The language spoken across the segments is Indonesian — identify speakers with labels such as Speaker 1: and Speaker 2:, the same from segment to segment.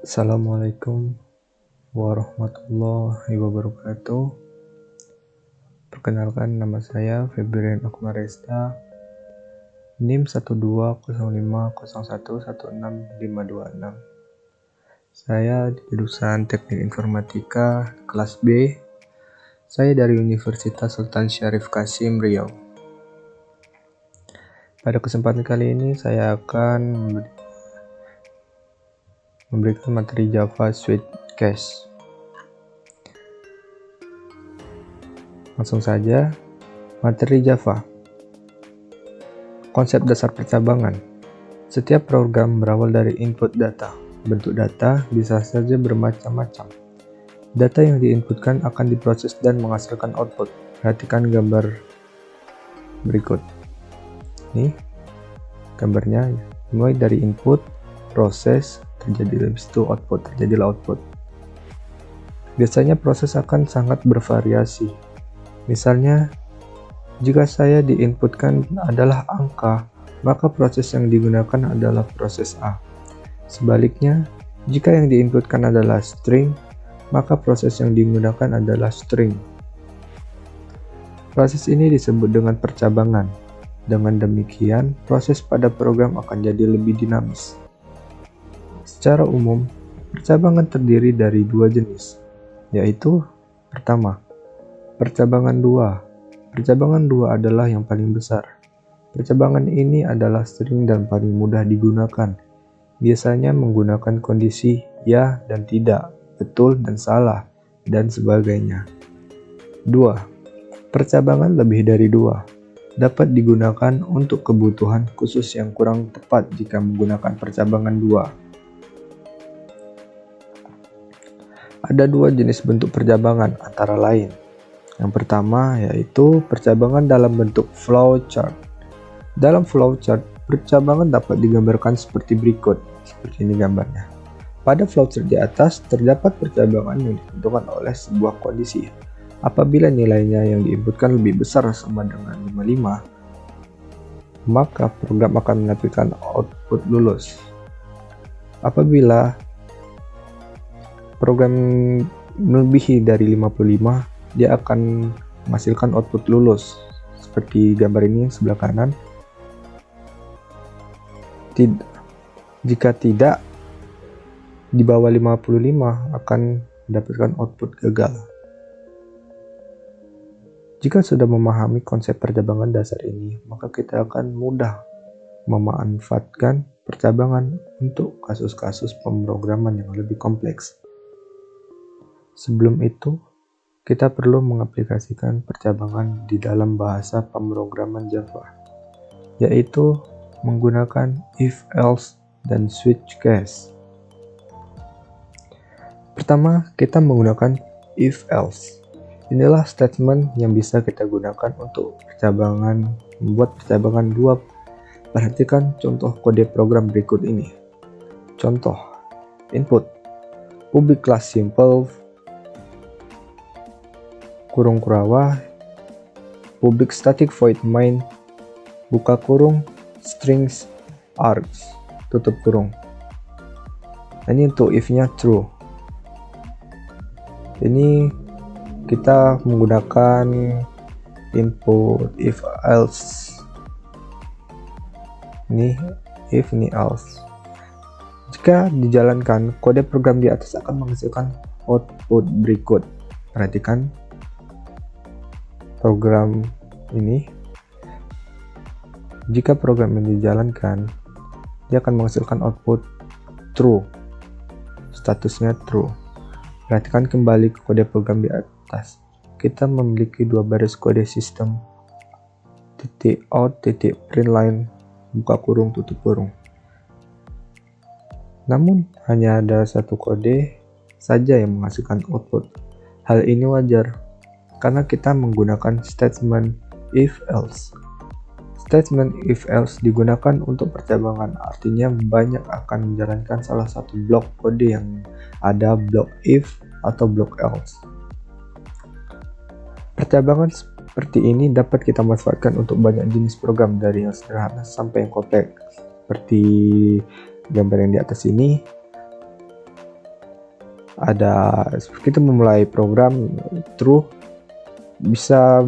Speaker 1: Assalamualaikum warahmatullahi wabarakatuh. Perkenalkan, nama saya Febrian Akmaresta, NIM 1205011616526. Saya di jurusan Teknik Informatika kelas B. Saya dari Universitas Sultan Syarif Qasim, Riau. Pada kesempatan kali ini saya akan memberikan materi Java Switchcase. Langsung saja, materi Java. Konsep dasar percabangan. Setiap program berawal dari input data. Bentuk data bisa saja bermacam-macam. Data yang diinputkan akan diproses dan menghasilkan output. Perhatikan gambar berikut. Ini gambarnya, mulai dari input, proses, terjadi habis itu output, terjadilah output. Biasanya proses akan sangat bervariasi. Misalnya, jika saya diinputkan adalah angka, maka proses yang digunakan adalah proses A. Sebaliknya, jika yang diinputkan adalah string, maka proses yang digunakan adalah string. Proses ini disebut dengan percabangan. Dengan demikian, proses pada program akan jadi lebih dinamis. Secara umum, percabangan terdiri dari dua jenis, yaitu pertama, percabangan dua. Percabangan dua adalah yang paling besar. Percabangan ini adalah sering dan paling mudah digunakan. Biasanya menggunakan kondisi ya dan tidak, betul dan salah, dan sebagainya. 2. Percabangan lebih dari dua. Dapat digunakan untuk kebutuhan khusus yang kurang tepat jika menggunakan percabangan dua. Ada dua jenis bentuk percabangan antara lain. Yang pertama yaitu percabangan dalam bentuk flowchart. Dalam flowchart, percabangan dapat digambarkan seperti berikut. Seperti ini gambarnya. Pada flowchart di atas terdapat percabangan yang ditentukan oleh sebuah kondisi. Apabila nilainya yang diinputkan lebih besar sama dengan 55, maka program akan menampilkan output lulus. Apabila program melebihi dari 55, dia akan menghasilkan output lulus. Seperti gambar ini sebelah kanan. Jika tidak, di bawah 55 akan mendapatkan output gagal. Jika sudah memahami konsep percabangan dasar ini, maka kita akan mudah memanfaatkan percabangan untuk kasus-kasus pemrograman yang lebih kompleks. Sebelum itu, kita perlu mengaplikasikan percabangan di dalam bahasa pemrograman Java, yaitu menggunakan if, else, dan switch case. Pertama, kita menggunakan if, else. Inilah statement yang bisa kita gunakan untuk membuat percabangan dua. Perhatikan contoh kode program berikut ini. Contoh, input, public class simple, kurung kurawah, public static void main, buka kurung, strings, args, tutup kurung. Ini untuk if-nya true. Ini kita menggunakan input if else. Ini if, ini else. Jika dijalankan, kode program di atas akan menghasilkan output berikut. Perhatikan program ini. Jika program ini dijalankan, dia akan menghasilkan output true. Statusnya true. Perhatikan kembali ke kode program di atas. Kita memiliki dua baris kode sistem .out, .println, buka kurung, tutup kurung. Namun, hanya ada satu kode saja yang menghasilkan output. Hal ini wajar, karena kita menggunakan statement if else. Statement if else digunakan untuk percabangan, artinya banyak akan menjalankan salah satu blok kode yang ada blok if atau blok else. Percabangan seperti ini dapat kita manfaatkan untuk banyak jenis program, dari yang sederhana sampai yang kompleks. Seperti gambar yang di atas ini, ada kita memulai program true bisa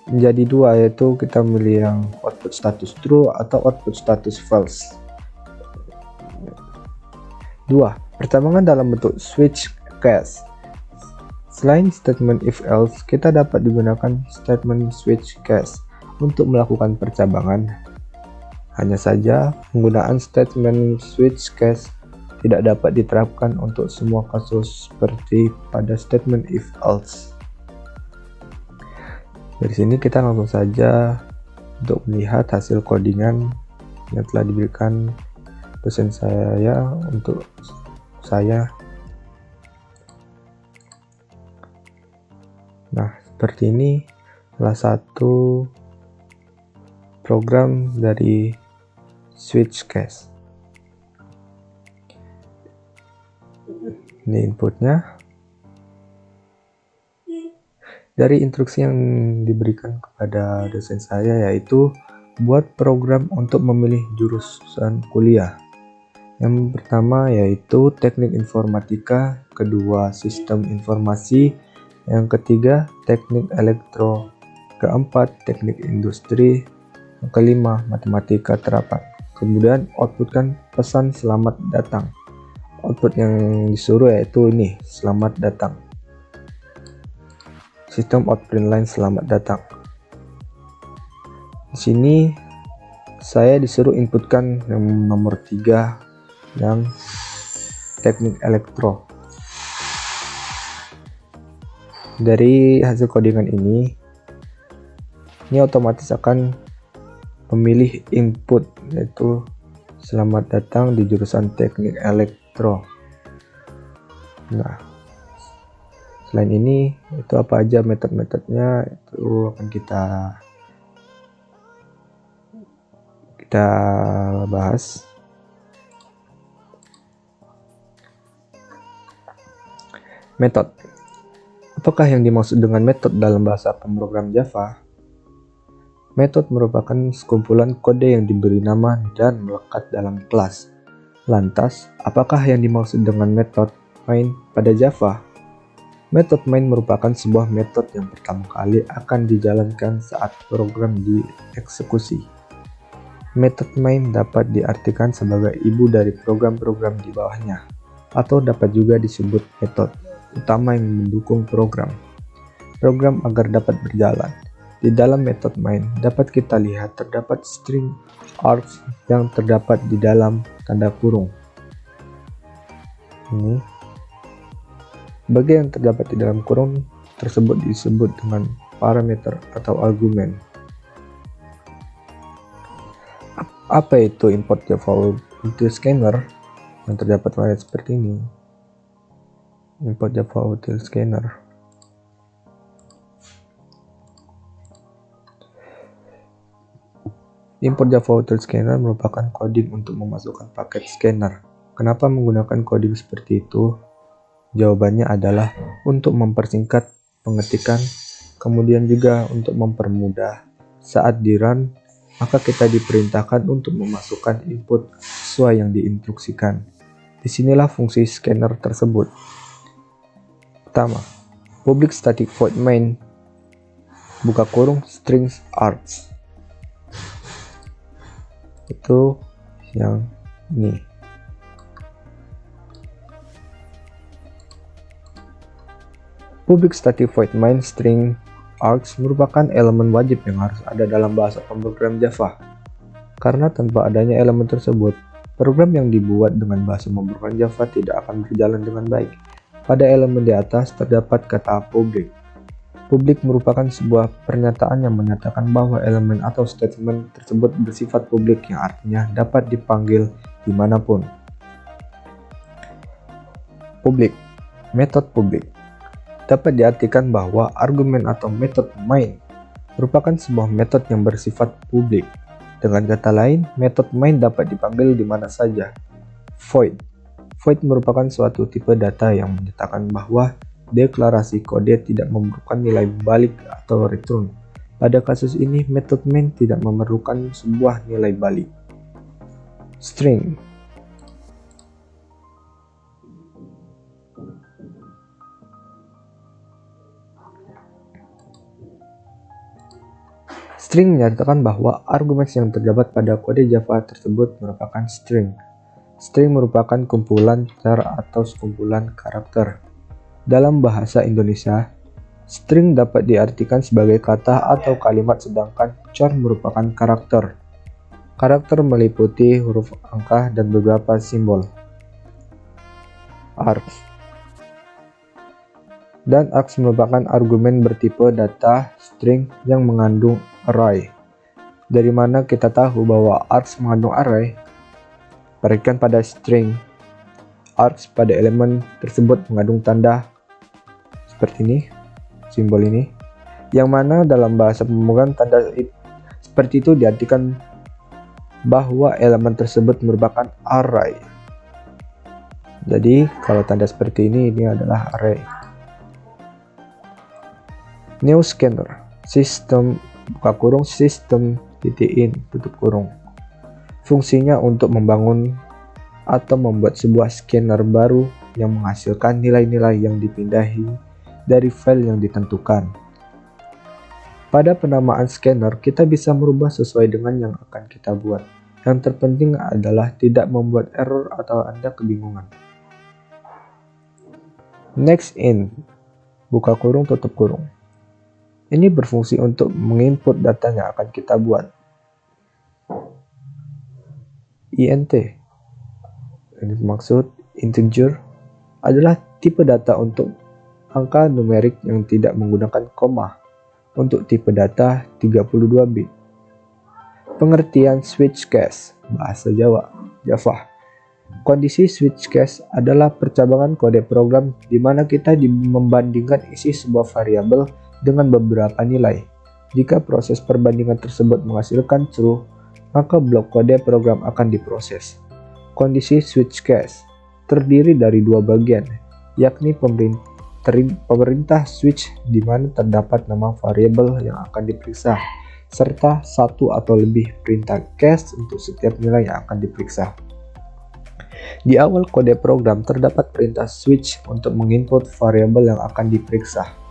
Speaker 1: menjadi dua, yaitu kita milih yang output status true atau output status false. 2. Pertambangan dalam bentuk switch case. Selain statement if else, kita dapat digunakan statement switch case untuk melakukan percabangan. Hanya saja penggunaan statement switch case tidak dapat diterapkan untuk semua kasus seperti pada statement if else. Dari sini kita langsung saja untuk melihat hasil codingan yang telah diberikan dosen saya untuk saya. Nah, seperti ini salah satu program dari switch case. Ini inputnya. Dari instruksi yang diberikan kepada dosen saya, yaitu buat program untuk memilih jurusan kuliah. Yang pertama yaitu teknik informatika, kedua sistem informasi, yang ketiga teknik elektro, keempat teknik industri, yang kelima matematika terapan. Kemudian outputkan pesan selamat datang. Output yang disuruh yaitu ini, selamat datang. Sistem output line selamat datang. Di sini saya disuruh inputkan yang nomor 3 yang teknik elektro. Dari hasil codingan ini otomatis akan memilih input, yaitu selamat datang di jurusan teknik elektro. Nah, selain ini itu apa aja metode-metodenya itu akan kita bahas. Metode. Apakah yang dimaksud dengan metode dalam bahasa pemrogram Java? Metode merupakan sekumpulan kode yang diberi nama dan melekat dalam kelas. Lantas, apakah yang dimaksud dengan metode main pada Java? Metode main merupakan sebuah metode yang pertama kali akan dijalankan saat program dieksekusi. Metode main dapat diartikan sebagai ibu dari program-program di bawahnya, atau dapat juga disebut metode utama yang mendukung program agar dapat berjalan. Di dalam metode main dapat kita lihat terdapat string args yang terdapat di dalam tanda kurung. Ini bagian yang terdapat di dalam kurung tersebut disebut dengan parameter atau argumen. Apa itu import Java util scanner yang terdapat pada seperti ini? Import Java util scanner. Import Java util scanner merupakan coding untuk memasukkan paket scanner. Kenapa menggunakan coding seperti itu? Jawabannya adalah untuk mempersingkat pengetikan, kemudian juga untuk mempermudah saat di run, maka kita diperintahkan untuk memasukkan input sesuai yang diinstruksikan. Disinilah fungsi scanner tersebut. Pertama, public static void main buka kurung strings args. Itu yang ini. Public static void main string args merupakan elemen wajib yang harus ada dalam bahasa pemrogram Java. Karena tanpa adanya elemen tersebut, program yang dibuat dengan bahasa pemrogram Java tidak akan berjalan dengan baik. Pada elemen di atas terdapat kata public. Public merupakan sebuah pernyataan yang menyatakan bahwa elemen atau statement tersebut bersifat publik, yang artinya dapat dipanggil dimanapun. Public. Metode publik dapat diartikan bahwa argumen atau metode main merupakan sebuah metode yang bersifat publik. Dengan kata lain, metode main dapat dipanggil di mana saja. Void. Void merupakan suatu tipe data yang menyatakan bahwa deklarasi kode tidak memerlukan nilai balik atau return. Pada kasus ini, metode main tidak memerlukan sebuah nilai balik. String. String menyatakan bahwa argumen yang terdapat pada kode Java tersebut merupakan string. String merupakan kumpulan char atau sekumpulan karakter. Dalam bahasa Indonesia, string dapat diartikan sebagai kata atau kalimat, sedangkan char merupakan karakter. Karakter meliputi huruf angka dan beberapa simbol. Args. Dan args merupakan argumen bertipe data string yang mengandung array. Dari mana kita tahu bahwa args mengandung array? Perhatikan pada string, args pada elemen tersebut mengandung tanda seperti ini, simbol ini, yang mana dalam bahasa pemrograman tanda seperti itu diartikan bahwa elemen tersebut merupakan array. Jadi kalau tanda seperti ini adalah array. New scanner, sistem buka kurung sistem .in tutup kurung. Fungsinya untuk membangun atau membuat sebuah scanner baru yang menghasilkan nilai-nilai yang dipindahi dari file yang ditentukan. Pada penamaan scanner, kita bisa merubah sesuai dengan yang akan kita buat. Yang terpenting adalah tidak membuat error atau Anda kebingungan. Next in, buka kurung tutup kurung. Ini berfungsi untuk menginput data yang akan kita buat. int, ini maksud integer, adalah tipe data untuk angka numerik yang tidak menggunakan koma. Untuk tipe data 32 bit. Pengertian switch case, bahasa Java. Kondisi switch case adalah percabangan kode program di mana kita membandingkan isi sebuah variabel dengan beberapa nilai. Jika proses perbandingan tersebut menghasilkan true, maka blok kode program akan diproses. Kondisi switch case terdiri dari dua bagian, yakni pemerintah switch di mana terdapat nama variabel yang akan diperiksa, serta satu atau lebih perintah case untuk setiap nilai yang akan diperiksa. Di awal kode program terdapat perintah switch untuk menginput variabel yang akan diperiksa.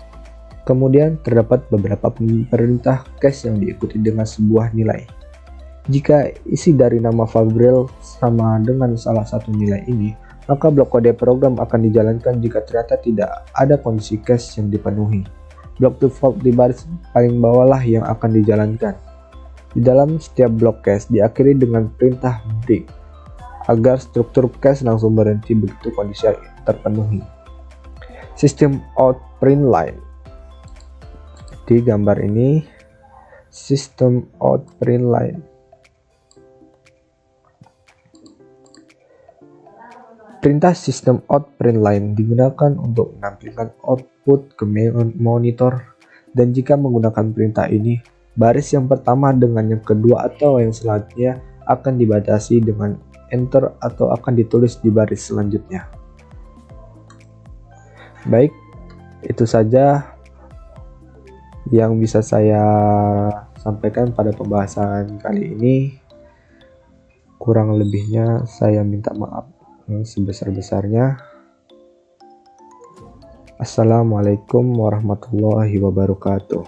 Speaker 1: Kemudian terdapat beberapa perintah case yang diikuti dengan sebuah nilai. Jika isi dari nama variabel sama dengan salah satu nilai ini, maka blok kode program akan dijalankan jika ternyata tidak ada kondisi case yang dipenuhi. Blok default di baris paling bawah lah yang akan dijalankan. Di dalam setiap blok case diakhiri dengan perintah break, agar struktur case langsung berhenti begitu kondisi terpenuhi. Sistem out print line. Di gambar ini, sistem out print line. Perintah sistem out print line digunakan untuk menampilkan output ke monitor, dan jika menggunakan perintah ini, baris yang pertama dengan yang kedua atau yang selanjutnya akan dibatasi dengan enter atau akan ditulis di baris selanjutnya. Baik, itu saja yang bisa saya sampaikan pada pembahasan kali ini. Kurang lebihnya saya minta maaf sebesar-besarnya. Assalamualaikum warahmatullahi wabarakatuh.